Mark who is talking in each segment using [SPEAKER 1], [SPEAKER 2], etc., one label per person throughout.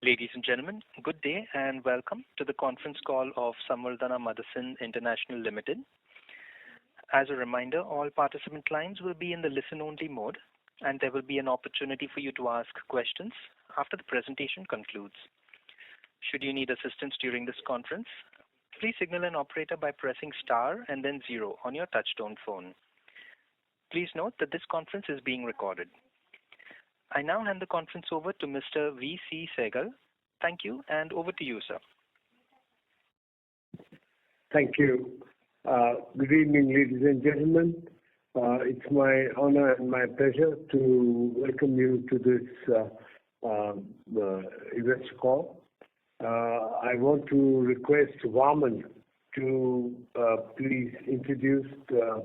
[SPEAKER 1] Ladies and gentlemen, good day and welcome to the conference call of Samvardhana Motherson International Limited. As a reminder, all participant lines will be in the listen-only mode, and there will be an opportunity for you to ask questions after the presentation concludes. Should you need assistance during this conference, please signal an operator by pressing star and then 0 on your touchtone phone. Please note that this conference is being recorded. I now hand the conference over to Mr. V.C. Sehgal. Thank you, and over to you, sir.
[SPEAKER 2] Thank you. Good evening, ladies and gentlemen. It's my honor and my pleasure to welcome you to this investor call. I want to request Vaman to please introduce the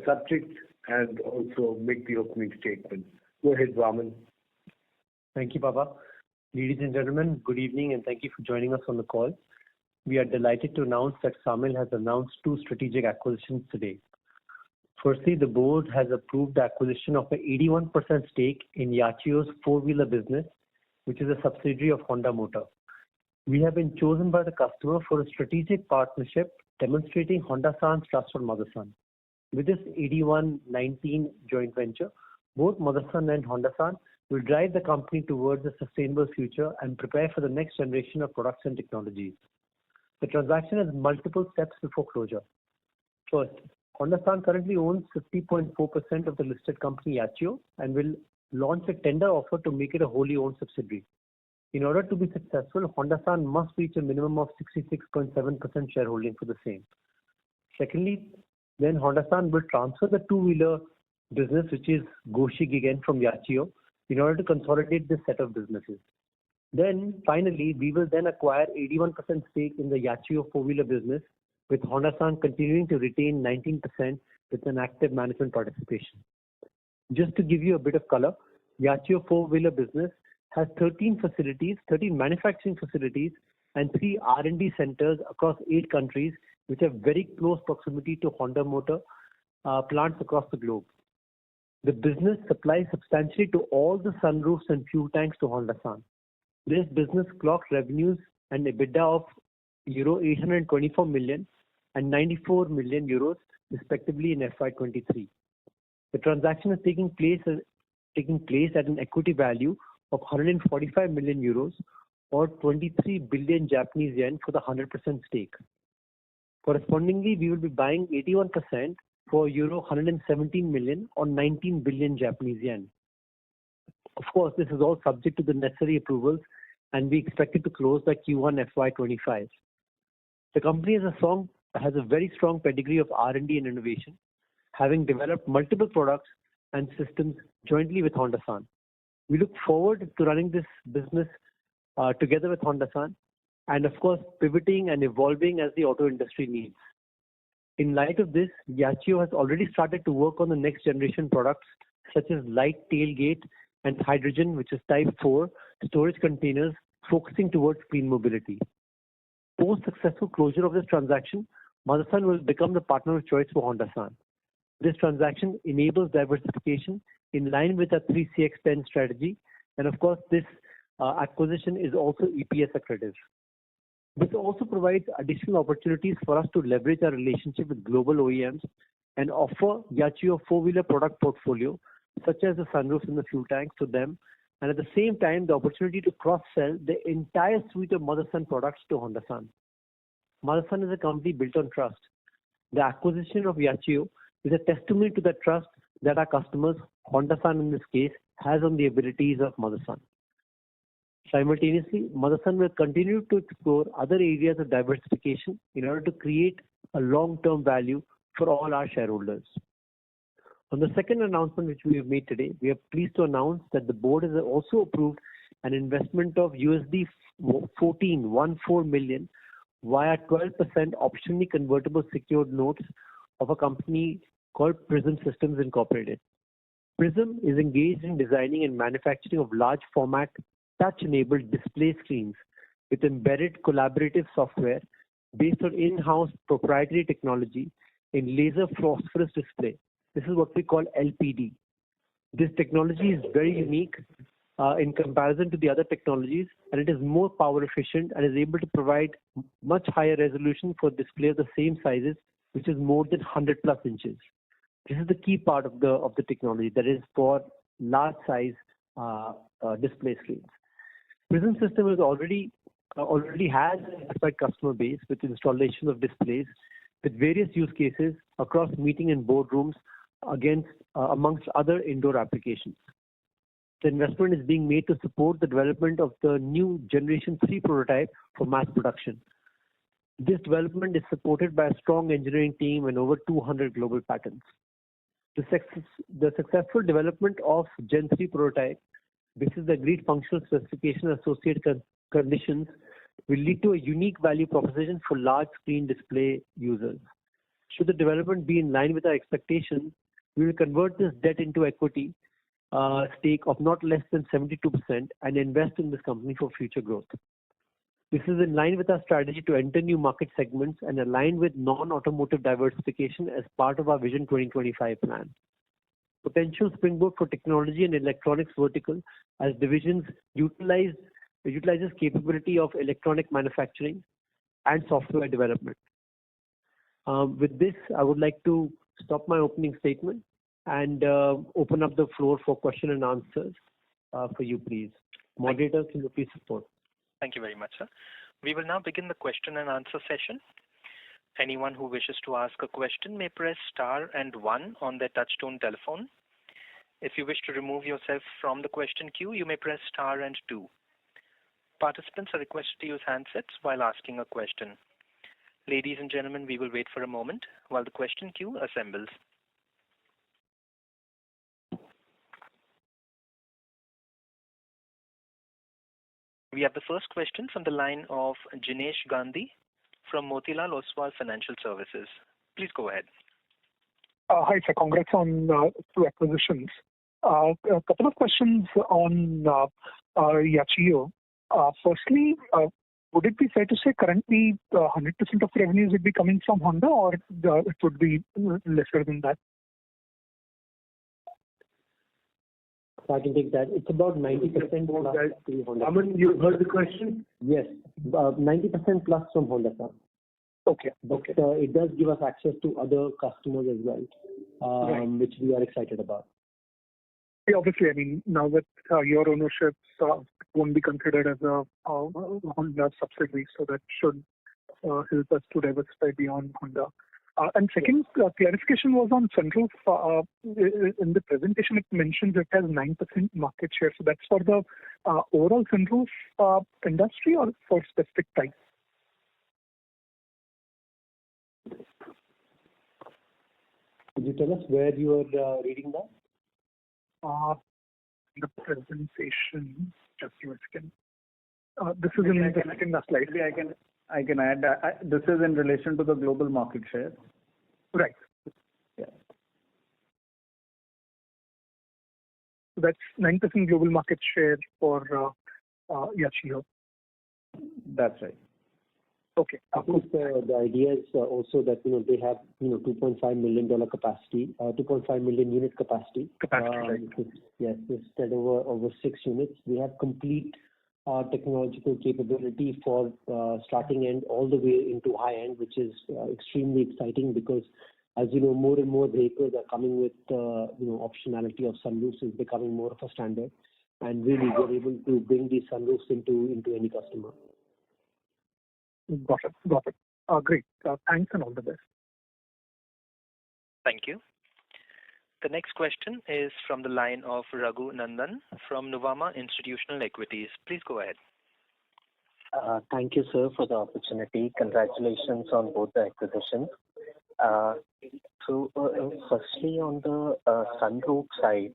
[SPEAKER 2] subject and also make the opening statement. Go ahead, Vaman.
[SPEAKER 3] Thank you, Baba. Ladies and gentlemen, good evening and thank you for joining us on the call. We are delighted to announce that SAMIL has announced 2 strategic acquisitions today. Firstly, the board has approved the acquisition of an 81% stake in Yachiyo's four-wheeler business, which is a subsidiary of Honda Motor. We have been chosen by the customer for a strategic partnership demonstrating Honda-san's trust on Motherson. With this 81-19 joint venture, both Motherson and Honda-san will drive the company towards a sustainable future and prepare for the next generation of products and technologies. The transaction has multiple steps before closure. First, Honda-san currently owns 50.4% of the listed company Yachiyo and will launch a tender offer to make it a wholly owned subsidiary. In order to be successful, Honda-san must reach a minimum of 66.7% shareholding for the same. Secondly, then Honda-san will transfer the two-wheeler business, which is Goshi Gigan, from Yachiyo in order to consolidate this set of businesses. Then finally, we will then acquire 81% stake in the Yachiyo four-wheeler business, with Honda-san continuing to retain 19% with an active management participation. Just to give you a bit of color, Yachiyo four-wheeler business has 13 manufacturing facilities and 3 R&D centers across 8 countries, which have very close proximity to Honda Motor plants across the globe. The business supplies substantially to all the sunroofs and fuel tanks to Honda-san. This business clocked revenues and EBITDA of euro 824 million and 94 million euros respectively in FY23. The transaction is taking place at an equity value of 145 million euros or 23 billion Japanese yen for the 100% stake. Correspondingly, we will be buying 81% for euro 117 million or 19 billion Japanese yen. Of course, this is all subject to the necessary approvals and we expect it to close by Q1 FY25. The company has a very strong pedigree of R&D and innovation, having developed multiple products and systems jointly with Honda-san. We look forward to running this business together with Honda-san and of course pivoting and evolving as the auto industry needs. In light of this, Yachiyo has already started to work on the next generation products such as light tailgate and hydrogen, which is type 4 storage containers, focusing towards clean mobility. Post successful closure of this transaction, Motherson will become the partner of choice for Honda-san. This transaction enables diversification in line with our 3CX10 strategy, and of course this acquisition is also EPS accretive. This also provides additional opportunities for us to leverage our relationship with global OEMs and offer Yachiyo four-wheeler product portfolio, such as the sunroofs and the fuel tanks to them, and at the same time, the opportunity to cross-sell the entire suite of Motherson products to Honda-san. Motherson is a company built on trust. The acquisition of Yachiyo is a testimony to the trust that our customers, Honda-san in this case, has on the abilities of Motherson. Simultaneously, Motherson will continue to explore other areas of diversification in order to create a long-term value for all our shareholders. On the second announcement which we have made today, we are pleased to announce that the board has also approved an investment of USD 14 million via 12% optionally convertible secured notes of a company called Prism Systems Incorporated. Prism is engaged in designing and manufacturing of large format touch-enabled display screens with embedded collaborative software based on in-house proprietary technology in laser phosphorus display. This is what we call LPD. This technology is very unique in comparison to the other technologies, and it is more power efficient and is able to provide much higher resolution for display of the same sizes, which is more than 100 plus inches. This is the key part of the technology, that is for large size display screens. Prism system is already has a satisfied customer base with installation of displays with various use cases across meeting and boardrooms amongst other indoor applications. The investment is being made to support the development of the new Generation 3 prototype for mass production. This development is supported by a strong engineering team and over 200 global patents. The successful development of Gen 3 prototype, this is the agreed functional specification and associated conditions, will lead to a unique value proposition for large screen display users. Should the development be in line with our expectations, we will convert this debt into equity stake of not less than 72% and invest in this company for future growth. This is in line with our strategy to enter new market segments and align with non-automotive diversification as part of our Vision 2025 plan. Potential springboard for technology and electronics vertical as divisions utilizes capability of electronic manufacturing and software development. With this, I would like to stop my opening statement and open up the floor for question and answers for you, please. Moderator, can you please support?
[SPEAKER 1] Thank you very much, sir. We will now begin the question and answer session. Anyone who wishes to ask a question may press star and 1 on their touchtone telephone. If you wish to remove yourself from the question queue, you may press star and 2. Participants are requested to use handsets while asking a question. Ladies and gentlemen, we will wait for a moment while the question queue assembles. We have the first question from the line of Jinesh Gandhi from Motilal Oswal Financial Services. Please go ahead.
[SPEAKER 4] Hi, sir. Congrats on 2 acquisitions. A couple of questions on Yachiyo. Firstly, would it be fair to say currently 100% of revenues would be coming from Honda, or it would be lesser than that?
[SPEAKER 3] I can take that. It's about 90% plus to Honda.
[SPEAKER 2] Aman, you heard the question?
[SPEAKER 3] Yes, 90% plus from Honda, sir.
[SPEAKER 4] Okay.
[SPEAKER 3] But it does give us access to other customers as well,
[SPEAKER 4] Right.
[SPEAKER 3] which we are excited about.
[SPEAKER 4] Yeah, obviously, I mean, now that your ownership won't be considered as a Honda subsidiary, so that should help us to diversify beyond Honda. And second clarification was on sunroof. In the presentation, it mentions it has 9% market share. So that's for the overall sunroof industry or for specific types?
[SPEAKER 3] Could you tell us where you are reading that?
[SPEAKER 4] The presentation, just give a second. This is in the second slide.
[SPEAKER 5] Maybe I can add that this is in relation to the global market share.
[SPEAKER 4] Right.
[SPEAKER 5] Yeah.
[SPEAKER 4] So that's 9% global market share for Yachiyo.
[SPEAKER 5] That's right.
[SPEAKER 4] Okay.
[SPEAKER 3] Of course, the idea is also that they have $2.5 million capacity, 2.5 million unit capacity.
[SPEAKER 4] Right.
[SPEAKER 3] Yes, it's spread over 6 units. We have complete technological capability for starting end all the way into high end, which is extremely exciting because, as you know, more and more vehicles are coming with optionality of sunroofs is becoming more of a standard, and really we're able to bring these sunroofs into any customer.
[SPEAKER 4] Got it. Great. Thanks and all the best.
[SPEAKER 1] Thank you. The next question is from the line of Raghu Nandan from Nuvama Institutional Equities. Please go ahead.
[SPEAKER 6] Thank you, sir, for the opportunity. Congratulations on both the acquisitions. So, firstly, on the sunroof side,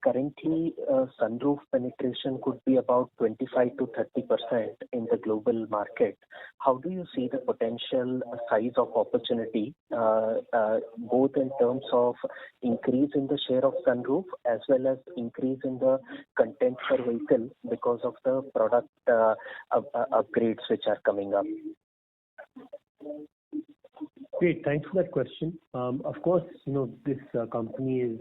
[SPEAKER 6] currently sunroof penetration could be about 25 to 30% in the global market. How do you see the potential size of opportunity, both in terms of increase in the share of sunroof as well as increase in the content per vehicle because of the product upgrades which are coming up?
[SPEAKER 3] Great. Thanks for that question. Of course, this company is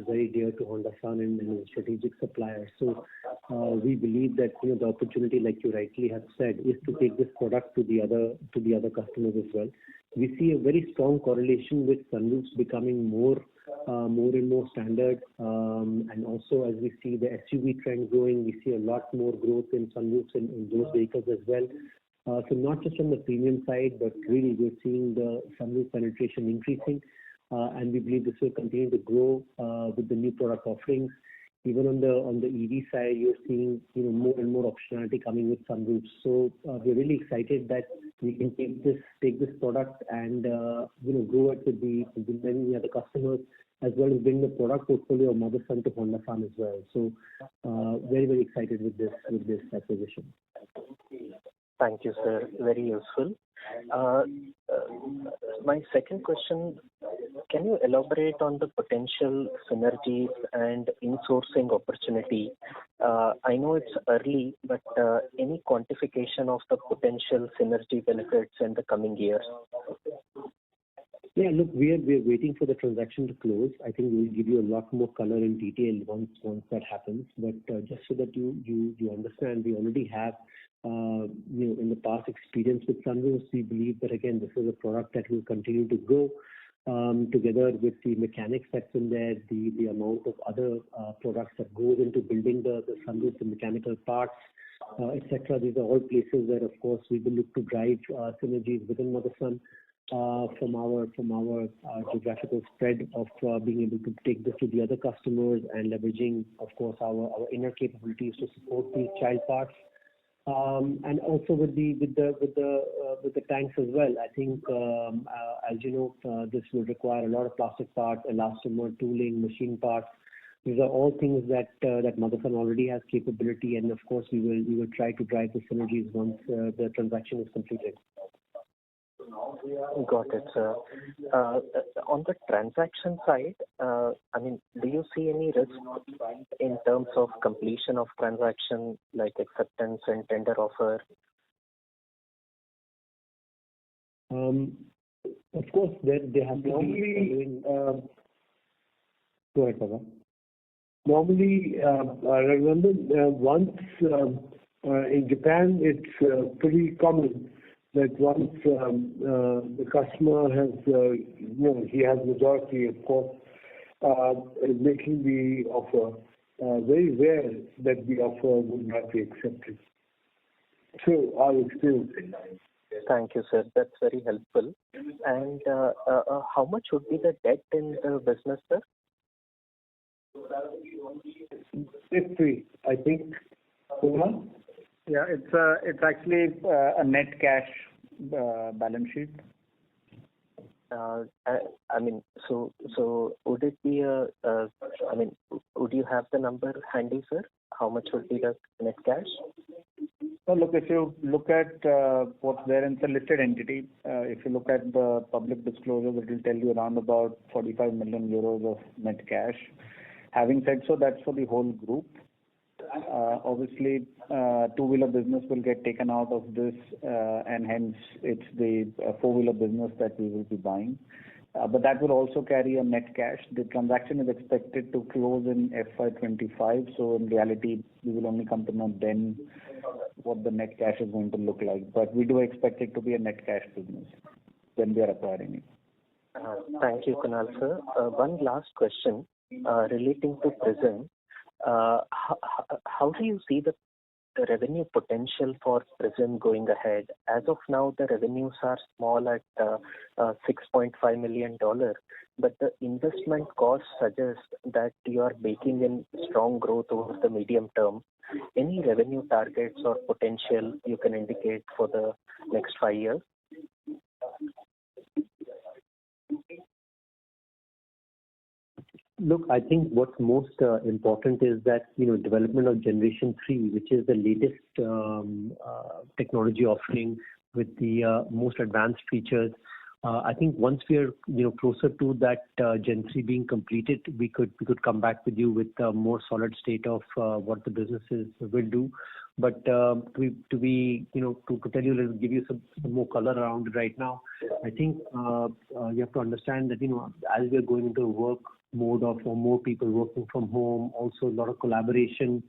[SPEAKER 3] very dear to Honda-san and is a strategic supplier. So we believe that the opportunity, like you rightly have said, is to take this product to the other customers as well. We see a very strong correlation with sunroofs becoming more and more standard, and also as we see the SUV trend growing, we see a lot more growth in sunroofs in those vehicles as well. So not just on the premium side, but really we're seeing the sunroof penetration increasing, and we believe this will continue to grow with the new product offerings. Even on the EV side, you're seeing more and more optionality coming with sunroofs. So we're really excited that we can take this product and grow it with the many other customers, as well as bring the product portfolio of Motherson to Honda-san as well. So very, very excited with this acquisition.
[SPEAKER 6] Thank you, sir. Very useful. My second question, can you elaborate on the potential synergies and insourcing opportunity? I know it's early, but any quantification of the potential synergy benefits in the coming years?
[SPEAKER 3] Yeah, look, we are waiting for the transaction to close. I think we'll give you a lot more color in detail once that happens. But just so that you understand, we already have in the past experience with sunroofs. We believe that again, this is a product that will continue to grow together with the mechanics that's in there, the amount of other products that goes into building the sunroof, the mechanical parts, etc. These are all places where, of course, we will look to drive synergies within Motherson. From our geographical spread of being able to take this to the other customers and leveraging, of course, our inner capabilities to support these child parts, and also with the tanks as well. I think, as you know, this will require a lot of plastic parts, elastomer, tooling, machine parts. These are all things that Motherson already has capability, and of course, we will try to drive the synergies once the transaction is completed.
[SPEAKER 6] Got it, sir. On the transaction side, do you see any risk in terms of completion of transaction, like acceptance and tender offer?
[SPEAKER 3] Of course, there have been. Go ahead, Baba.
[SPEAKER 2] Normally, I remember once in Japan, it's pretty common that once the customer has, he has majority, of course, making the offer, very rare that the offer would not be accepted. So our experience.
[SPEAKER 6] Thank you, sir. That's very helpful. And how much would be the debt in the business, sir?
[SPEAKER 2] Debt-free, I think.
[SPEAKER 5] Yeah, it's actually a net cash balance sheet.
[SPEAKER 6] So would it be would you have the number handy, sir? How much would be the net cash?
[SPEAKER 5] So look, if you look at what's there in the listed entity, if you look at the public disclosures, it will tell you around about 45 million euros of net cash. Having said so, that's for the whole group. Obviously, two-wheeler business will get taken out of this, and hence it's the four-wheeler business that we will be buying. But that will also carry a net cash. The transaction is expected to close in FY25, so in reality, we will only come to know then what the net cash is going to look like. But we do expect it to be a net cash business when we are acquiring it.
[SPEAKER 6] Thank you, Kunal sir. One last question relating to Prism. How do you see the revenue potential for Prism going ahead? As of now, the revenues are small at $6.5 million, but the investment cost suggests that you are baking in strong growth over the medium term. Any revenue targets or potential you can indicate for the next 5 years?
[SPEAKER 3] Look, I think what's most important is that development of Generation 3, which is the latest technology offering with the most advanced features, I think once we are closer to that Gen 3 being completed, we could come back with you with a more solid state of what the businesses will do. But to tell you, give you some more color around it right now. I think you have to understand that as we are going into a work mode of more people working from home, also a lot of collaboration.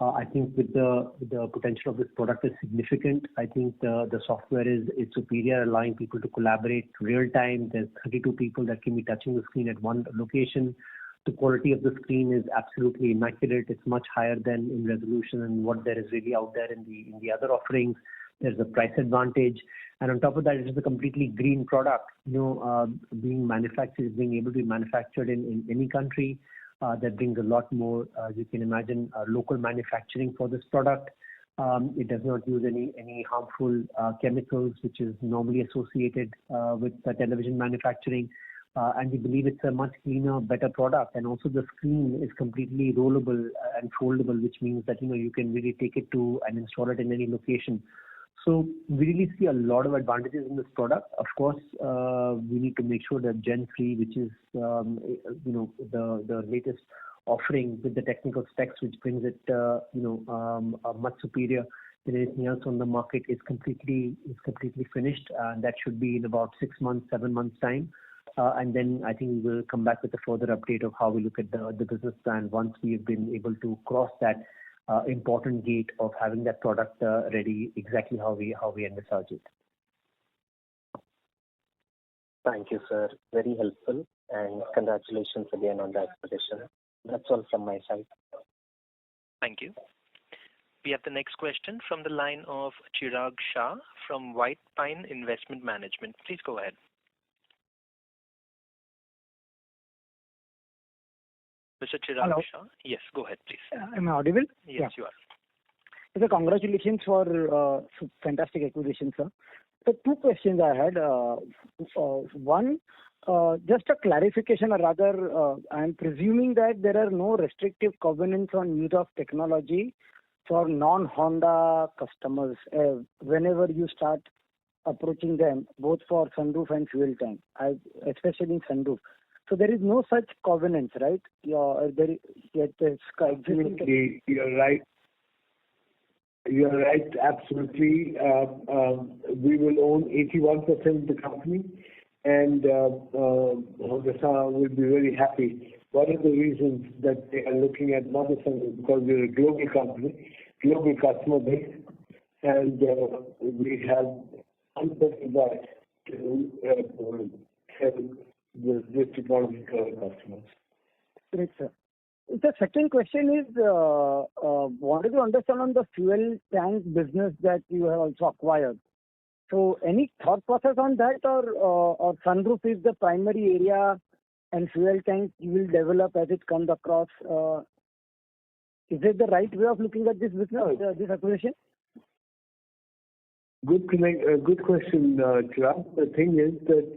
[SPEAKER 3] I think with the potential of this product is significant. I think the software is superior, allowing people to collaborate real time. There's 32 people that can be touching the screen at one location. The quality of the screen is absolutely immaculate. It's much higher than in resolution and what there is really out there in the other offerings. There's a price advantage, and on top of that, it is a completely green product. Being able to be manufactured in any country. That brings a lot more, you can imagine, local manufacturing for this product. It does not use any harmful chemicals, which is normally associated with television manufacturing. And we believe it's a much cleaner, better product. And also the screen is completely rollable and foldable, which means that you can really take it to and install it in any location. So we really see a lot of advantages in this product. Of course, we need to make sure that Gen 3, which is the latest offering with the technical specs, which brings it much superior than anything else on the market, is completely finished, and that should be in about 6 months, 7 months time. And then I think we will come back with a further update of how we look at the business plan once we have been able to cross that important gate of having that product ready exactly how we envisage it.
[SPEAKER 6] Thank you, sir. Very helpful, and congratulations again on the expedition. That's all from my side.
[SPEAKER 1] Thank you. We have the next question from the line of Chirag Shah from White Pine Investment Management. Please go ahead. Mr. Chirag
[SPEAKER 7] Hello.
[SPEAKER 1] Shah? Yes, go ahead, please.
[SPEAKER 7] Am I audible?
[SPEAKER 1] Yes, you are.
[SPEAKER 7] So congratulations for fantastic acquisition, sir. So two questions I had. One, just a clarification, or rather, I am presuming that there are no restrictive covenants on use of technology for non-Honda customers whenever you start approaching them, both for sunroof and fuel tank, especially in sunroof. So there is no such covenants, right?
[SPEAKER 2] Absolutely, you're right. You're right, absolutely. We will own 81% of the company, and Motherson will be very happy. One of the reasons that they are looking at Motherson is because we're a global company, global customer base, and we have unlimited right to sell this technology to our customers.
[SPEAKER 7] Great, sir. The second question is, wanted to understand on the fuel tank business that you have also acquired. So any thought process on that, or sunroof is the primary area and fuel tank you will develop as it comes across? Is it the right way of looking at this business, this acquisition?
[SPEAKER 2] Good question, Chirag. The thing is that,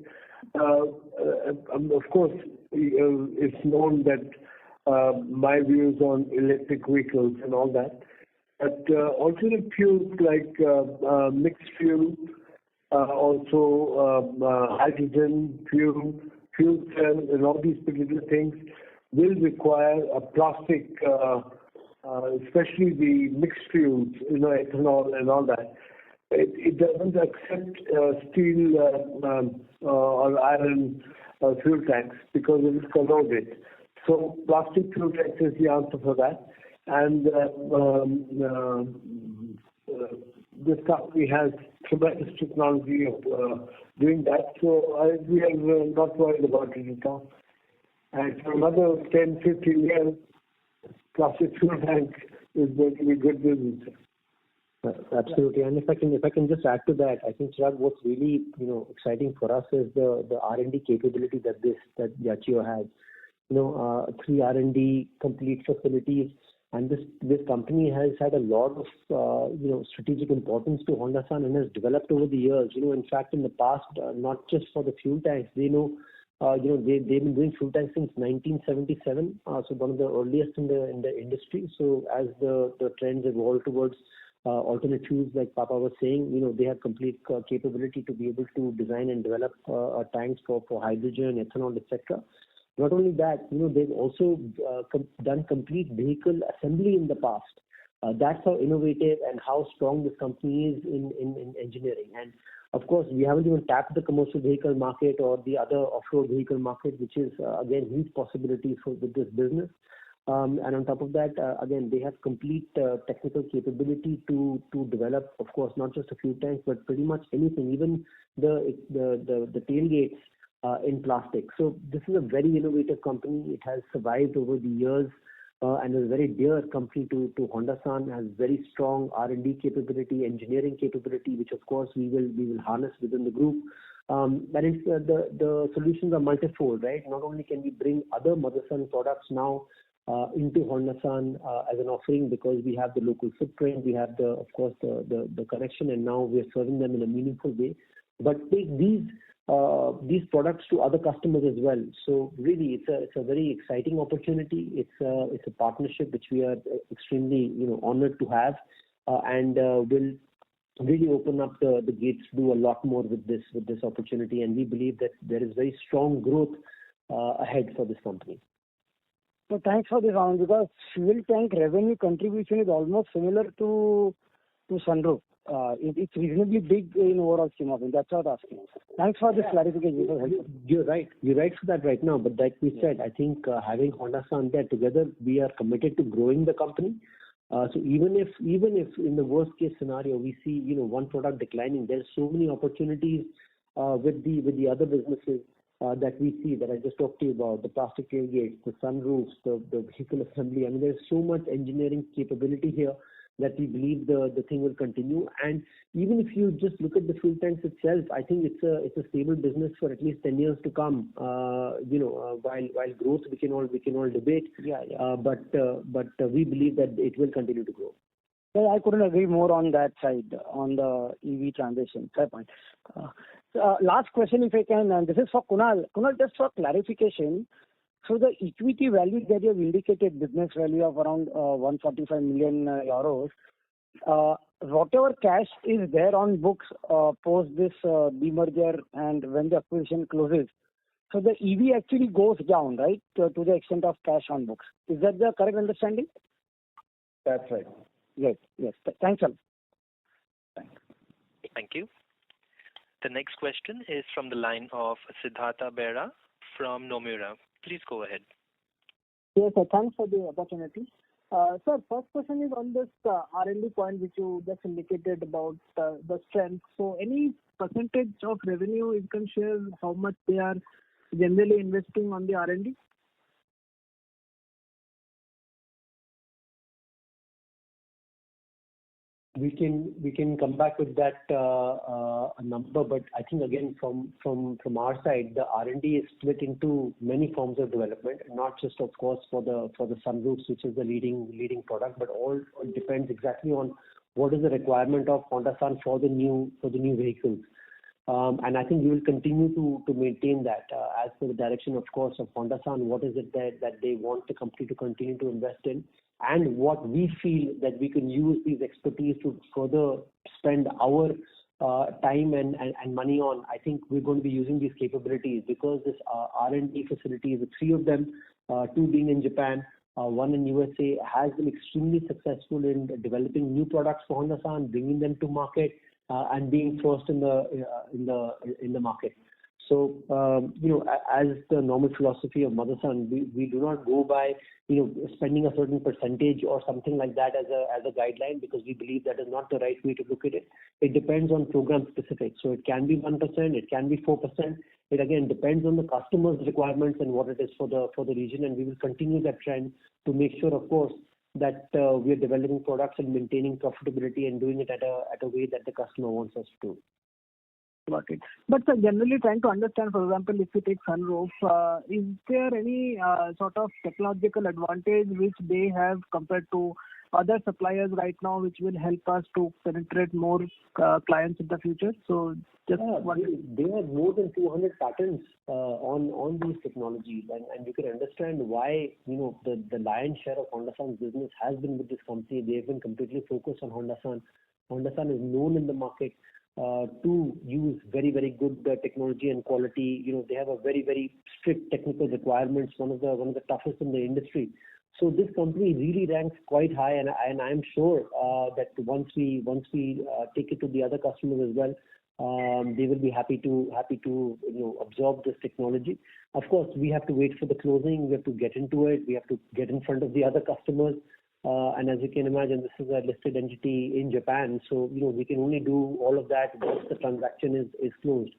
[SPEAKER 2] of course, it's known that my views on electric vehicles and all that, but alternate fuels like mixed fuel, also hydrogen fuel cell, and all these particular things will require a plastic, especially the mixed fuels, ethanol and all that. It doesn't accept steel or iron fuel tanks because it is corroded. So plastic fuel tanks is the answer for that. And this company has tremendous technology of doing that. So we are not worried about it at all. And for another 10, 15 years, plastic fuel tank is going to be good business.
[SPEAKER 3] Absolutely, and if I can just add to that, I think, Chirag, what's really exciting for us is the R&D capability that Yachiyo has. 3 R&D complete facilities, and this company has had a lot of strategic importance to Honda-san and has developed over the years. In fact, in the past, not just for the fuel tanks, they've been doing fuel tanks since 1977. So one of the earliest in the industry. So as the trends evolve towards alternate fuels, like Papa was saying, they have complete capability to be able to design and develop tanks for hydrogen, ethanol, etc. Not only that, they've also done complete vehicle assembly in the past. That's how innovative and how strong this company is in engineering. And of course, we haven't even tapped the commercial vehicle market or the other off-road vehicle market, which is again huge possibilities with this business. And on top of that, again, they have complete technical capability to develop, of course, not just a fuel tanks, but pretty much anything, even the tailgates in plastic. So this is a very innovative company. It has survived over the years. And is a very dear company to Honda-san, has very strong R&D capability, engineering capability, which of course we will harness within the group. And it's, the solutions are multifold, right? Not only can we bring other Motherson products now into Honda-san as an offering, because we have the local footprint, we have the connection, and now we are serving them in a meaningful way. But take these products to other customers as well. So really, it's a very exciting opportunity. It's a partnership which we are extremely honored to have, and will really open up the gates to do a lot more with this opportunity. And we believe that there is very strong growth ahead for this company.
[SPEAKER 7] So thanks for this round, because fuel tank revenue contribution is almost similar to sunroof. It's reasonably big in overall scheme of it. That's what I'm asking. Thanks for this clarification.
[SPEAKER 3] You're right. You're right for that right now. But like we said, I think having Honda-san there together, we are committed to growing the company. So even if in the worst case scenario we see one product declining, there's so many opportunities with the other businesses that we see, that I just talked to you about, the plastic tailgates, the sunroofs, the vehicle assembly. I mean, there's so much engineering capability here that we believe the thing will continue. And even if you just look at the fuel tanks itself, I think it's a stable business for at least 10 years to come. While growth we can all debate. But we believe that it will continue to grow.
[SPEAKER 7] Well, I couldn't agree more on that side, on the EV transition. Fair point. Last question, if I can, and this is for Kunal. Kunal, just for clarification, so the equity value that you have indicated, business value of around 145 million euros, whatever cash is there on books post this demerger and when the acquisition closes, so the EV actually goes down, right, to the extent of cash on books. Is that the correct understanding?
[SPEAKER 5] That's right.
[SPEAKER 7] Yes. Thanks a lot.
[SPEAKER 5] Thanks.
[SPEAKER 1] Thank you. The next question is from the line of Siddhartha Bera from Nomura. Please go ahead.
[SPEAKER 8] Yes, sir. Thanks for the opportunity. Sir, first question is on this R&D point which you just indicated about the strength. So any percentage of revenue you can share how much they are generally investing on the R&D?
[SPEAKER 3] We can come back with that number, but I think again from our side, the R&D is split into many forms of development, not just of course for the sunroofs, which is the leading product, but all depends exactly on what is the requirement of Honda-san for the new vehicles. And I think we will continue to maintain that as per the direction, of course, of Honda-san. What is it that they want the company to continue to invest in, and what we feel that we can use these expertise to further spend our time and money on. I think we're going to be using these capabilities, because this R&D facilities, the three of them, two being in Japan, one in USA, has been extremely successful in developing new products for Honda-san, bringing them to market, and being first in the market. So as the normal philosophy of Motherson, we do not go by spending a certain percentage or something like that as a guideline, because we believe that is not the right way to look at it. It depends on program specific. So it can be 1%, it can be 4%. It again depends on the customer's requirements and what it is for the region, and we will continue that trend to make sure, of course, that we are developing products and maintaining profitability and doing it at a way that the customer wants us to.
[SPEAKER 8] Got it. But generally trying to understand, for example, if you take sunroof, is there any sort of technological advantage which they have compared to other suppliers right now which will help us to penetrate more clients in the future? So just
[SPEAKER 3] there are more than 200 patents on these technologies, and you can understand why the lion's share of Honda-san's business has been with this company. They've been completely focused on Honda-san. Honda-san is known in the market to use very, very good technology and quality. They have a very, very strict technical requirements, one of the toughest in the industry. So this company really ranks quite high, and I'm sure that once we take it to the other customers as well, they will be happy to absorb this technology. Of course, we have to wait for the closing. We have to get into it. We have to get in front of the other customers. And as you can imagine, this is a listed entity in Japan, so we can only do all of that once the transaction is closed.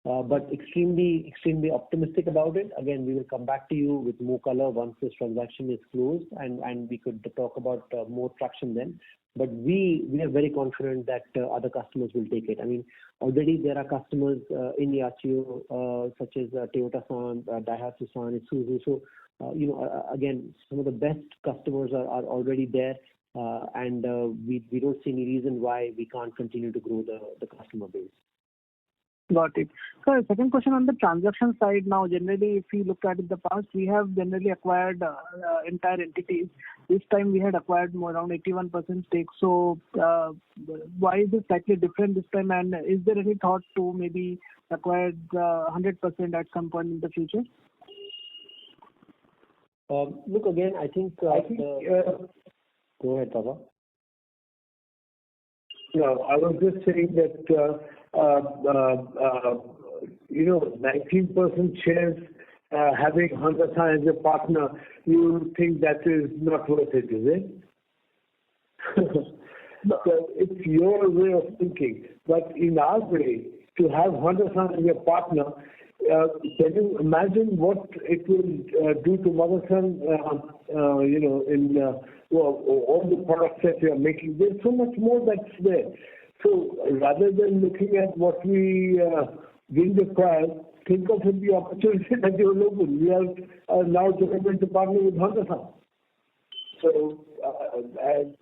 [SPEAKER 3] But extremely optimistic about it. Again, we will come back to you with more color once this transaction is closed, and we could talk about more traction then. But we are very confident that other customers will take it. I mean, already there are customers in Yachiyo such as Toyota-san, Daihatsu-san, Isuzu. So again, some of the best customers are already there, and we don't see any reason why we can't continue to grow the customer base.
[SPEAKER 8] Got it. So second question on the transaction side now, generally if we look at in the past, we have generally acquired entire entities. This time we had acquired more around 81% stake. So why is it slightly different this time, and is there any thought to maybe acquire 100% at some point in the future?
[SPEAKER 3] Look, again, I think go ahead, Baba.
[SPEAKER 2] No, I was just saying that 19% shares, having Honda-san as a partner, you think that is not worth it, is it? So it's your way of thinking. But in our way, to have Honda-san as a partner, can you imagine what it will do to Motherson, in all the products that we are making? There's so much more that's there. So rather than looking at what we didn't acquire, think of the opportunity that you will open. We are now going to partner with Honda-san. So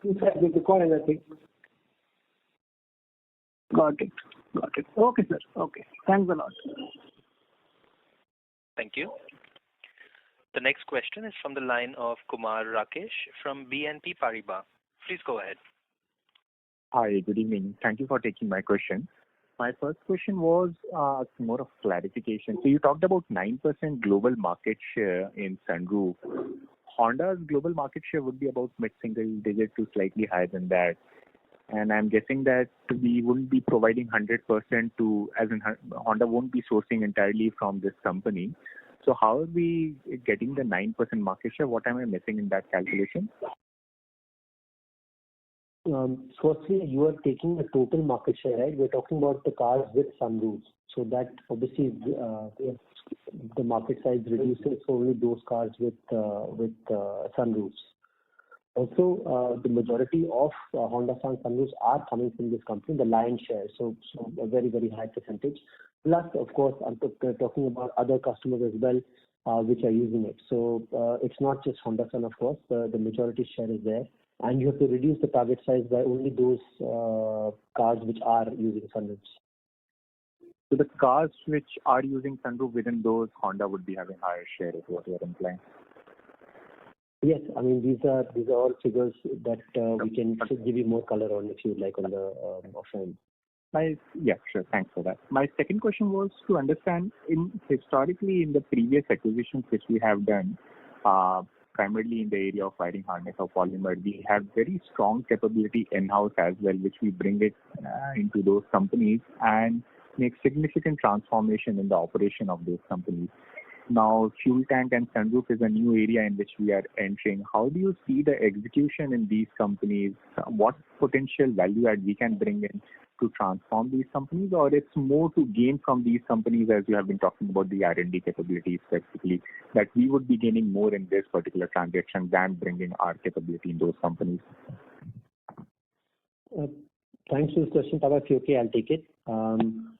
[SPEAKER 2] two sides of the coin, I think.
[SPEAKER 8] Got it. Okay, sir. Okay. Thanks a lot.
[SPEAKER 1] Thank you. The next question is from the line of Kumar Rakesh from BNP Paribas. Please go ahead.
[SPEAKER 9] Hi, good evening. Thank you for taking my question. My first question was more of clarification. So you talked about 9% global market share in sunroof. Honda's global market share would be about mid-single digit to slightly higher than that. And I'm guessing that we wouldn't be providing 100% to, as in Honda won't be sourcing entirely from this company. So how are we getting the 9% market share? What am I missing in that calculation?
[SPEAKER 3] Firstly, you are taking the total market share, right? We're talking about the cars with sunroofs. So that obviously the market size reduces for only those cars with sunroofs. Also, the majority of Honda-san sunroofs are coming from this company, the lion's share. So a very, very high percentage. Plus, of course, I'm talking about other customers as well, which are using it. So it's not just Honda-san, of course. The majority share is there. And you have to reduce the target size by only those cars which are using sunroofs.
[SPEAKER 9] So the cars which are using sunroof, within those, Honda would be having higher share, is what you're implying.
[SPEAKER 3] Yes, I mean these are all figures that we can give you more color on if you would like on the offline.
[SPEAKER 9] Yeah, sure. Thanks for that. My second question was to understand, historically in the previous acquisitions which we have done, primarily in the area of wiring harness or polymer, we have very strong capability in-house as well, which we bring it into those companies and make significant transformation in the operation of those companies. Now, fuel tank and sunroof is a new area in which we are entering. How do you see the execution in these companies? What potential value add we can bring in to transform these companies, or it's more to gain from these companies, as you have been talking about the R&D capabilities specifically, that we would be gaining more in this particular transaction than bringing our capability in those companies?
[SPEAKER 3] Thanks for this question, Tava. If you're okay, I'll take it.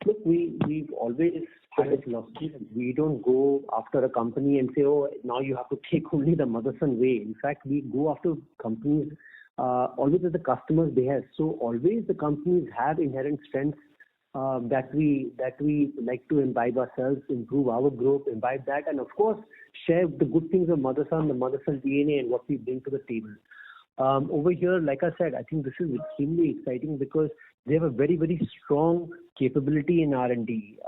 [SPEAKER 3] Look, we've always had a philosophy that we don't go after a company and say, oh, now you have to take only the Motherson way. In fact, we go after companies always at the customer's behest. So always the companies have inherent strengths that we like to imbibe ourselves, improve our growth, imbibe that, and of course share the good things of Motherson, the Motherson DNA, and what we bring to the table. Over here, like I said, I think this is extremely exciting because they have a very, very strong capability in R&D.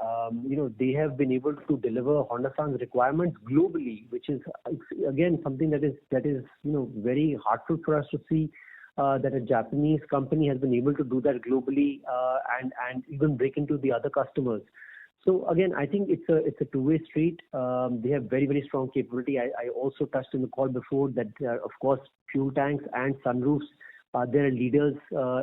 [SPEAKER 3] They have been able to deliver Honda-san's requirements globally, which is again something that is very heartful for us to see. That a Japanese company has been able to do that globally and even break into the other customers. So again, I think it's a two-way street. They have very, very strong capability. I also touched in the call before that of course fuel tanks and sunroofs. They're leaders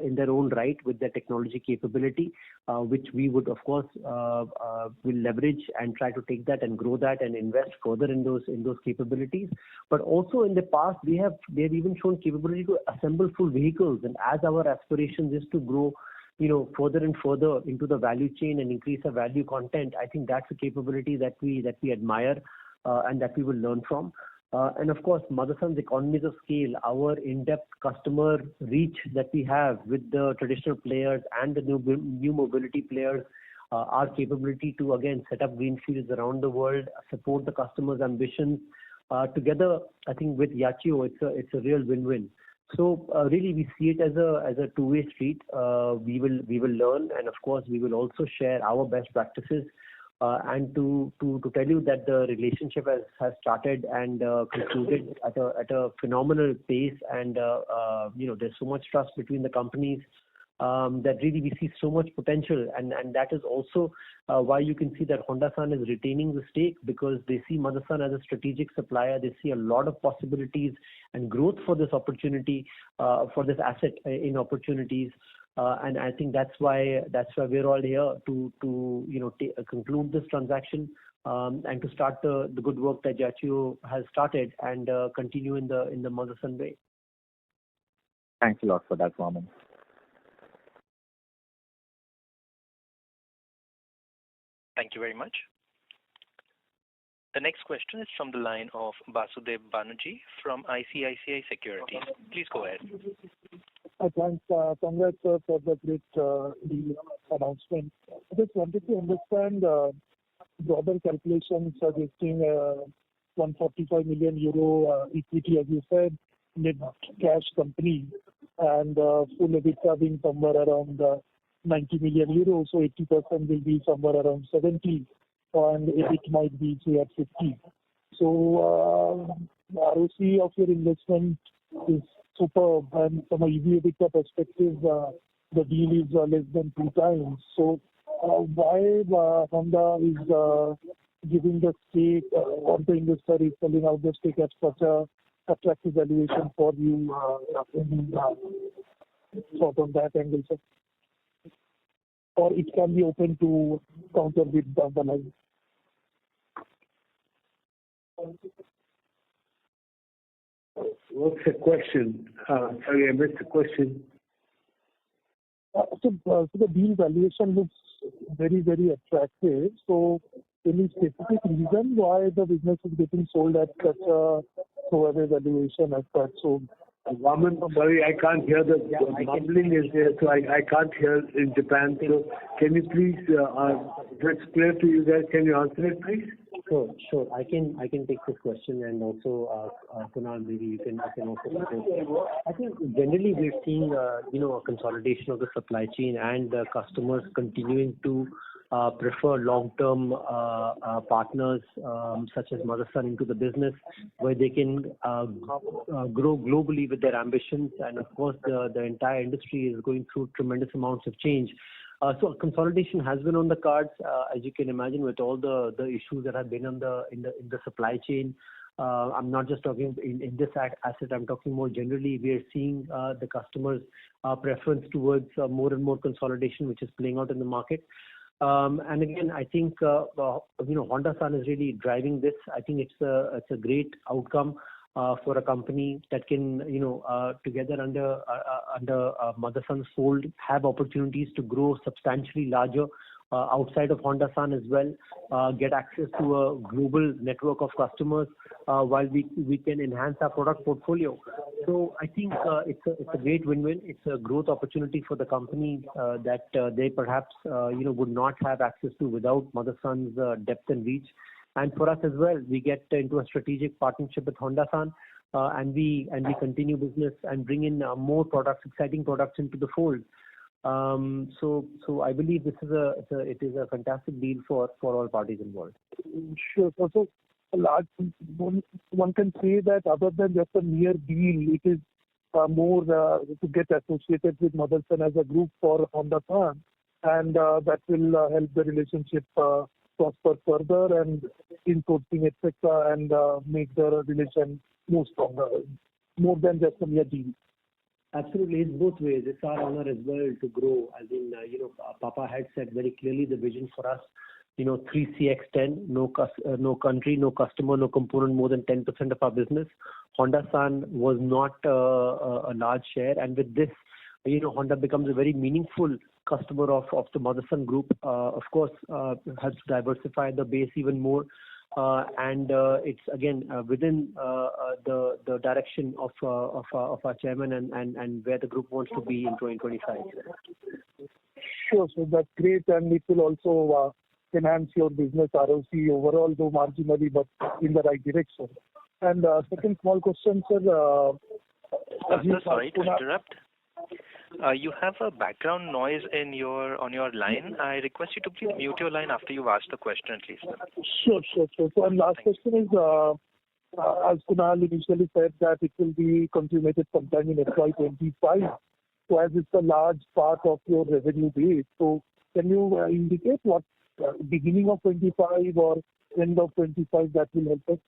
[SPEAKER 3] in their own right with their technology capability, which we would of course will leverage and try to take that and grow that and invest further in those capabilities. But also in the past, they have even shown capability to assemble full vehicles. And as our aspirations is to grow, further and further into the value chain and increase our value content, I think that's a capability that we admire and that we will learn from. And of course, Motherson's economies of scale, our in-depth customer reach that we have with the traditional players and the new mobility players, our capability to again set up greenfields around the world, support the customers' ambitions. Together, I think with Yachiyo, it's a real win-win. So really, we see it as a two-way street. We will learn, and of course, we will also share our best practices. And to tell you that the relationship has started and concluded at a phenomenal pace, and there's so much trust between the companies that really we see so much potential, and that is also why you can see that Honda-san is retaining the stake, because they see Motherson as a strategic supplier. They see a lot of possibilities and growth for this opportunity, for this asset in opportunities. And I think that's why we're all here to conclude this transaction and to start the good work that Yachiyo has started and continue in the Motherson way.
[SPEAKER 9] Thanks a lot for that, Vaman.
[SPEAKER 1] Thank you very much. The next question is from the line of Basudev Banerjee from ICICI Securities. Please go ahead.
[SPEAKER 4] Thanks. Congrats for the great deal announcement. I just wanted to understand broader calculations suggesting 145 million euro equity, as you said, net cash company, and full EBITDA being somewhere around 90 million euros, so 80% will be somewhere around 70, and EBIT might be say at 50. So ROC of your investment is superb, and from a EV/EBITDA perspective, the deal is less than 2 times. So why Honda is giving the stake, or the investor is selling out the stake at such a attractive valuation for you? Sort of that angle, sir. Or it can be open to counter bid down the line.
[SPEAKER 2] What's the question? Sorry, I missed the question.
[SPEAKER 4] So the deal valuation looks very, very attractive. So any specific reason why the business is getting sold at such a throwaway valuation as such? So
[SPEAKER 2] Vaman, sorry, I can't hear the mumbling is there, so I can't hear in Japan. So can you please, it's clear to you guys, can you answer it, please?
[SPEAKER 3] Sure. I can take this question, and also Kunal, maybe you can also support. I think generally we're seeing a consolidation of the supply chain and customers continuing to prefer long-term partners such as Motherson into the business, where they can grow globally with their ambitions. And of course, the entire industry is going through tremendous amounts of change. So consolidation has been on the cards, as you can imagine, with all the issues that have been in the supply chain. I'm not just talking in this asset. I'm talking more generally. We are seeing the customers' preference towards more and more consolidation, which is playing out in the market. And again, I think Honda-san is really driving this. I think it's a great outcome. for a company that can, together under Motherson's fold, have opportunities to grow substantially larger outside of Honda-san as well, get access to a global network of customers while we can enhance our product portfolio. So I think it's a great win-win. It's a growth opportunity for the company that they perhaps would not have access to without Motherson's depth and reach. And for us as well, we get into a strategic partnership with Honda-san, and we continue business and bring in more products, exciting products into the fold. So I believe it is a fantastic deal for all parties involved.
[SPEAKER 4] Sure. So one can say that other than just a mere deal, it is more to get associated with Motherson as a group for Honda-san, and that will help the relationship prosper further and in sourcing, etc., and make the relation more stronger, more than just a mere deal.
[SPEAKER 3] Absolutely, it's both ways. It's our honor as well to grow. As in, Papa had said very clearly the vision for us, 3CX10, no country, no customer, no component more than 10% of our business. Honda-san was not a large share, and with this, Honda becomes a very meaningful customer of the Motherson group. Of course, helps diversify the base even more. And it's again within the direction of our chairman and where the group wants to be in 2025.
[SPEAKER 4] Sure, so that's great, and it will also enhance your business ROC overall, though marginally, but in the right direction. And second small question, sir.
[SPEAKER 1] Sorry to interrupt. You have a background noise on your line. I request you to please mute your line after you've asked the question, at least.
[SPEAKER 4] Sure. So, and last question is, as Kunal initially said, that it will be consummated sometime in FY25. So, as it's a large part of your revenue base, so can you indicate what beginning of 25 or end of 25 that will help us?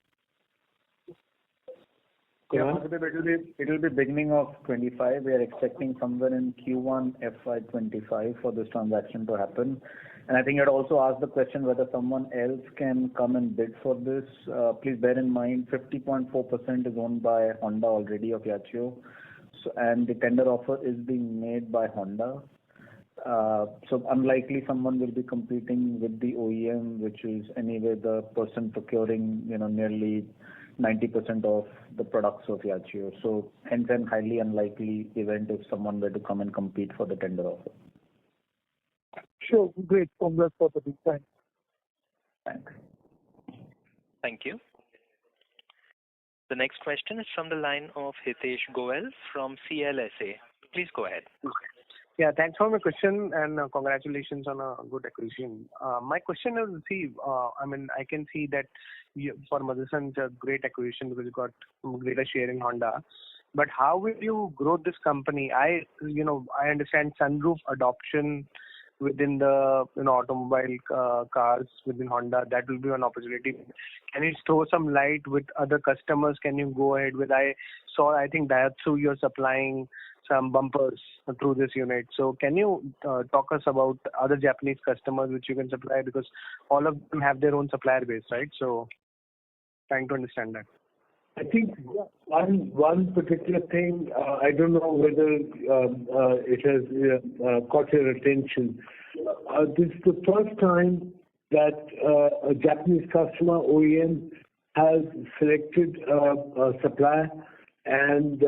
[SPEAKER 5] Yeah, it will be beginning of 25. We are expecting somewhere in Q1 FY25 for this transaction to happen. And I think I'd also asked the question whether someone else can come and bid for this. Please bear in mind 50.4% is owned by Honda already of Yachiyo. So, and the tender offer is being made by Honda. So unlikely someone will be competing with the OEM, which is anyway the person procuring nearly 90% of the products of Yachiyo. So hence an highly unlikely event if someone were to come and compete for the tender offer.
[SPEAKER 4] Sure, great. Congrats for the big time.
[SPEAKER 5] Thanks.
[SPEAKER 1] Thank you. The next question is from the line of Hitesh Goel from CLSA. Please go ahead.
[SPEAKER 10] Yeah, thanks for my question and congratulations on a good acquisition. My question is, I can see that for Motherson it's a great acquisition because you got greater share in Honda. But how will you grow this company? I understand sunroof adoption within the automobile cars within Honda. That will be an opportunity. Can you throw some light with other customers? Can you go ahead with? I think Daihatsu you're supplying some bumpers through this unit. So can you talk us about other Japanese customers which you can supply, because all of them have their own supplier base, right? So trying to understand that.
[SPEAKER 2] I think one particular thing, I don't know whether it has caught your attention. This is the first time that a Japanese customer, OEM, has selected a supplier and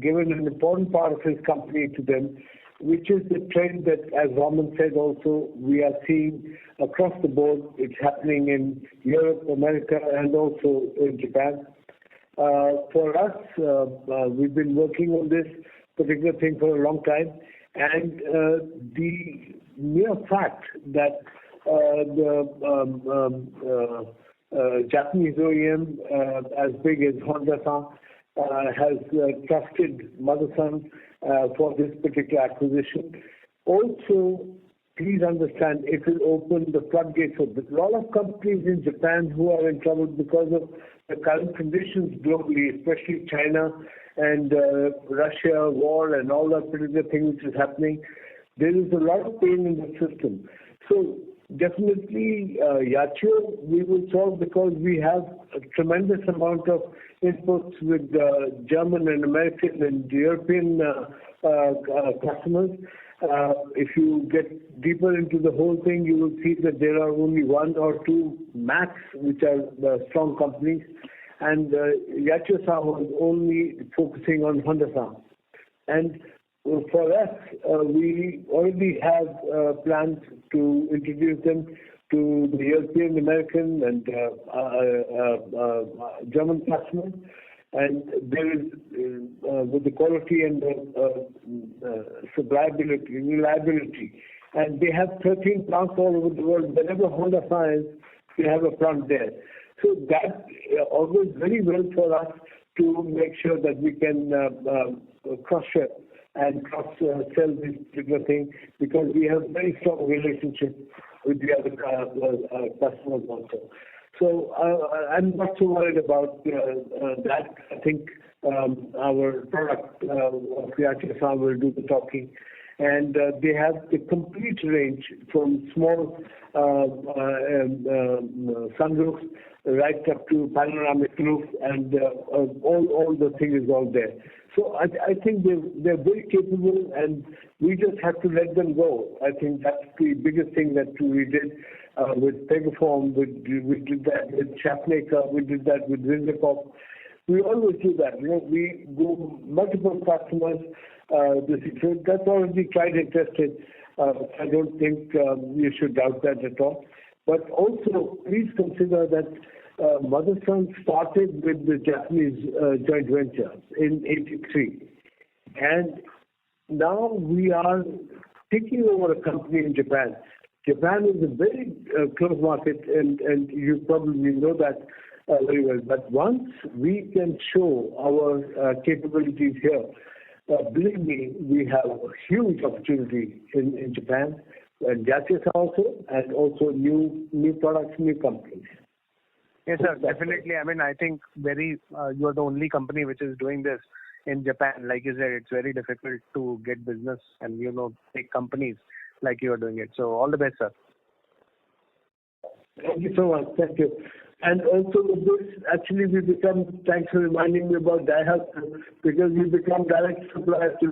[SPEAKER 2] given an important part of his company to them, which is the trend that, as Raman said also, we are seeing across the board. It's happening in Europe, America, and also in Japan. For us, we've been working on this particular thing for a long time, and the mere fact that the Japanese OEM, as big as Honda-san, has trusted Motherson for this particular acquisition. Also, please understand, it will open the floodgates of a lot of companies in Japan who are in trouble because of the current conditions globally, especially China and Russia war and all that particular thing which is happening. There is a lot of pain in the system. So Definitely, Yachiyo we will solve because we have a tremendous amount of inputs with German and American and European customers. If you get deeper into the whole thing, you will see that there are only one or two max, which are strong companies, and Yachiyo-san was only focusing on Honda-san. And for us, we already have plans to introduce them to the European, American, and German customers. And there is, with the quality and reliability. And they have 13 plants all over the world. Whenever Honda finds, they have a plant there. So that augurs very well for us to make sure that we can cross-ship and cross-sell this particular thing, because we have very strong relationship with the other customers also. So I'm not so worried about that. I think our product of Yachiyo-san will do the talking. And they have the complete range from small sunroofs right up to panoramic roof, and all the thing is all there. So I think they're very capable, and we just have to let them go. I think that's the biggest thing that we did with Pegaform. We did that with Schaffmaker. We did that with Winterkopf. We always do that. We go multiple customers. That's already tried and tested. I don't think you should doubt that at all. But also, please consider that Motherson started with the Japanese joint venture in '83. And now we are taking over a company in Japan. Japan is a very close market, and you probably know that very well. But once we can show our capabilities here, believe me, we have a huge opportunity in Japan, and Yachiyo also, and also new products, new companies.
[SPEAKER 10] Yes, sir, definitely. I mean, I think you are the only company which is doing this in Japan. Like you said, it's very difficult to get business and, take companies like you are doing it. So all the best, sir.
[SPEAKER 2] Thank you so much. Thank you. And also with this, actually thanks for reminding me about Daihatsu, because we become direct supplier to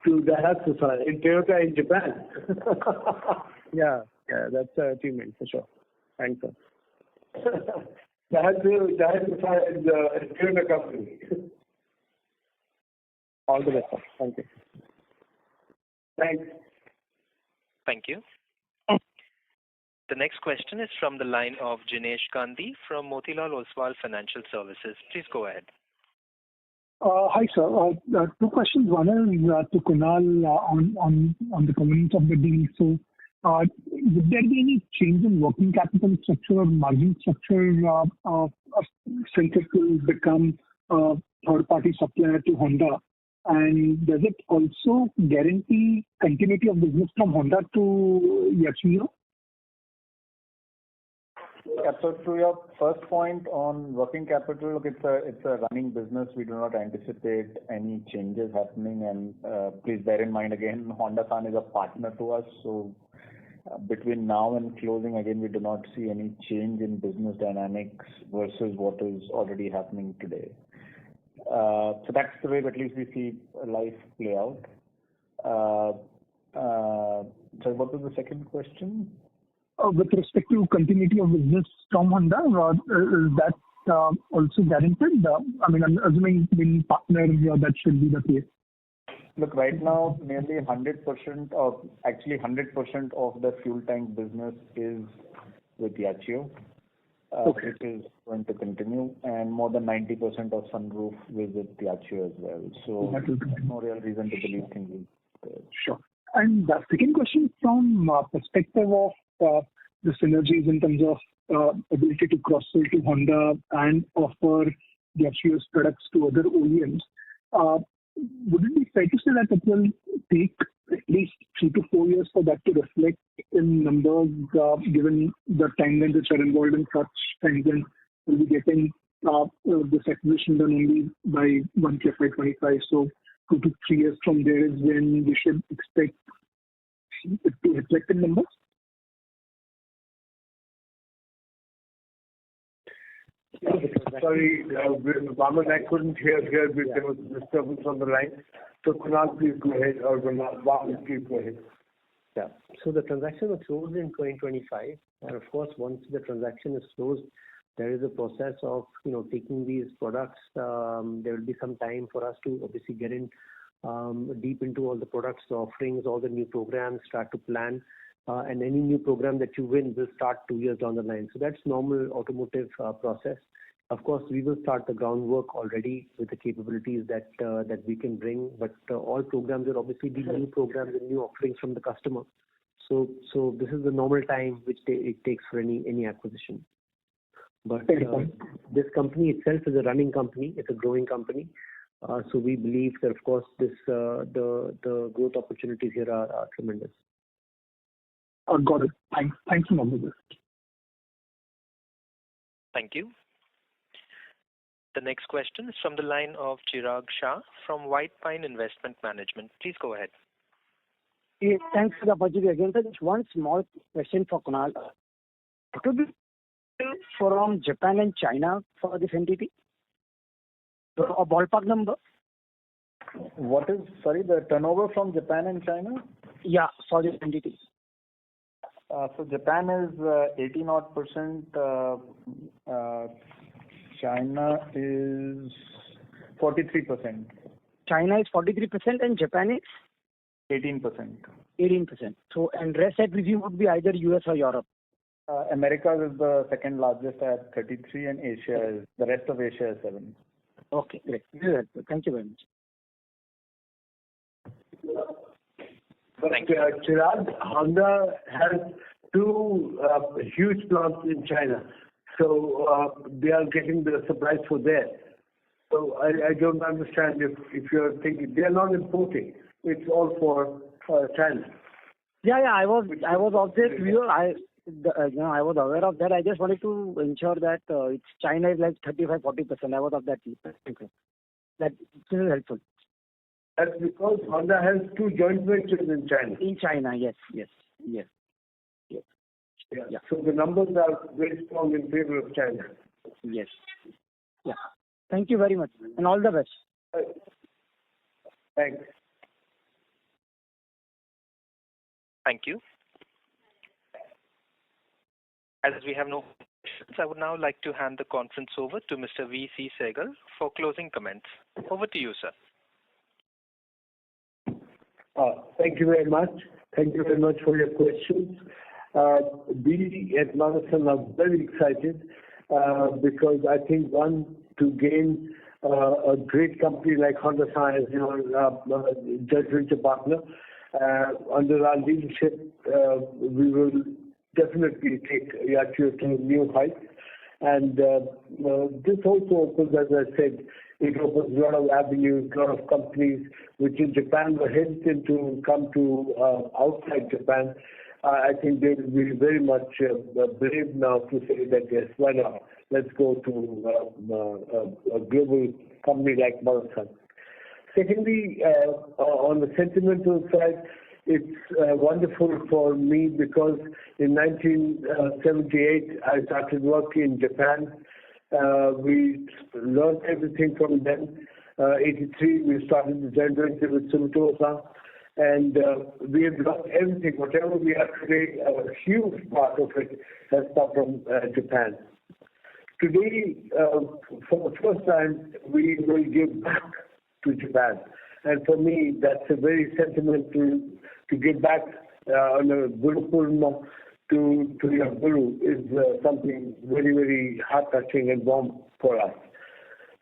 [SPEAKER 2] Daihatsu in Toyota in Japan.
[SPEAKER 10] Yeah, that's an achievement for sure. Thanks, sir.
[SPEAKER 2] Daihatsu is a Toyota company.
[SPEAKER 10] All the best, sir. Thank you.
[SPEAKER 2] Thanks.
[SPEAKER 1] Thank you. The next question is from the line of Jinesh Gandhi from Motilal Oswal Financial Services. Please go ahead.
[SPEAKER 4] Hi, sir. Two questions. One is to Kunal on the covenants of the deal. So, would there be any change in working capital structure or margin structure since it will become a third-party supplier to Honda? And does it also guarantee continuity of business from Honda to Yachiyo?
[SPEAKER 5] Yeah, so to your first point on working capital, look, it's a running business. We do not anticipate any changes happening, and please bear in mind again, Honda-san is a partner to us, so between now and closing, again, we do not see any change in business dynamics versus what is already happening today. So that's the way at least we see life play out. So what was the second question?
[SPEAKER 4] With respect to continuity of business from Honda, is that also guaranteed? I mean, I'm assuming being partner, that should be the case.
[SPEAKER 5] Look, right now, nearly 100% of the fuel tank business is with Yachiyo, which is going to continue, and more than 90% of sunroof is with Yachiyo as well. So there's no real reason to believe things will.
[SPEAKER 4] Sure. And the second question from perspective of the synergies in terms of ability to cross-sell to Honda and offer Yachiyo's products to other OEMs. Would it be fair to say that it will take at least 3 to 4 years for that to reflect in numbers, given the timelines which are involved in such things, and we'll be getting this acquisition done only by 1 FY25? So 2 to 3 years from there is when we should expect it to reflect in numbers?
[SPEAKER 2] Sorry, Vaman, I couldn't hear because there was disturbance on the line. So Kunal, please go ahead, or Vaman, please go ahead.
[SPEAKER 3] Yeah. So the transaction was closed in 2025, and of course, once the transaction is closed, there is a process of taking these products. There will be some time for us to obviously get in deep into all the products, the offerings, all the new programs, start to plan, and any new program that you win will start 2 years down the line. So that's normal automotive process. Of course, we will start the groundwork already with the capabilities that we can bring, but all programs will obviously be new programs and new offerings from the customer. So this is the normal time which it takes for any acquisition. But this company itself is a running company. It's a growing company. So we believe that, of course, the growth opportunities here are tremendous.
[SPEAKER 4] Got it. Thanks a lot.
[SPEAKER 1] Thank you. The next question is from the line of Chirag Shah from White Pine Investment Management. Please go ahead.
[SPEAKER 7] Yeah, thanks for the opportunity again. Just one small question for Kunal. Could be from Japan and China for this entity? So a ballpark number?
[SPEAKER 5] What is, sorry, the turnover from Japan and China?
[SPEAKER 7] Yeah, for this entity.
[SPEAKER 5] So Japan is 80-odd%. China is 43%.
[SPEAKER 7] China is 43% and Japan is?
[SPEAKER 5] 18%.
[SPEAKER 7] 18%. So, and rest I presume would be either US or Europe.
[SPEAKER 5] America is the second largest at 33, and the rest of Asia is 7.
[SPEAKER 7] Okay, great. Thank you very much.
[SPEAKER 1] Thank you.
[SPEAKER 2] Chirag, Honda has 2 huge plants in China. So they are getting the supplies for there. So I don't understand if you're thinking they are not importing. It's all for China.
[SPEAKER 7] Yeah. I was of this view. I was aware of that. I just wanted to ensure that China is like 35-40%. I was of that view. That this is helpful.
[SPEAKER 2] That's because Honda has 2 joint ventures in China.
[SPEAKER 7] In China, yes.
[SPEAKER 2] Yeah. So the numbers are very strong in favor of China.
[SPEAKER 7] Yes. Yeah. Thank you very much, and all the best.
[SPEAKER 2] Thanks.
[SPEAKER 1] Thank you. As we have no questions, I would now like to hand the conference over to Mr. V.C. Sehgal for closing comments. Over to you, sir.
[SPEAKER 2] Thank you very much. Thank you very much for your questions. We at Motherson are very excited because I think, one, to gain a great company like Honda as your joint venture partner, under our leadership, we will definitely take Yachiyo to new heights. And this also opens, as I said, it opens a lot of avenues, a lot of companies which in Japan were hesitant to come to outside Japan. I think they will be very much brave now to say that yes, why not? Let's go to a global company like Motherson. Secondly, on the sentimental side, it's wonderful for me because in 1978 I started working in Japan. We learned everything from them. 83 we started the joint venture with Sumitomo. And we have done everything. Whatever we have today, a huge part of it has come from Japan. Today, for the first time, we will give back to Japan. And for me, that's a very sentiment to give back on a Guru Purnima to your Guru is something very, very heart-touching and warm for us.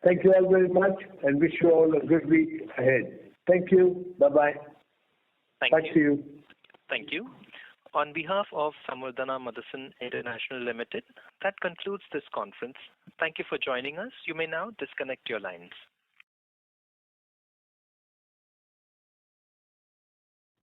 [SPEAKER 2] Thank you all very much and wish you all a good week ahead. Thank you. Bye-bye. Back to you.
[SPEAKER 1] Thank you. On behalf of Samvardhana Motherson International Limited, that concludes this conference. Thank you for joining us. You may now disconnect your lines.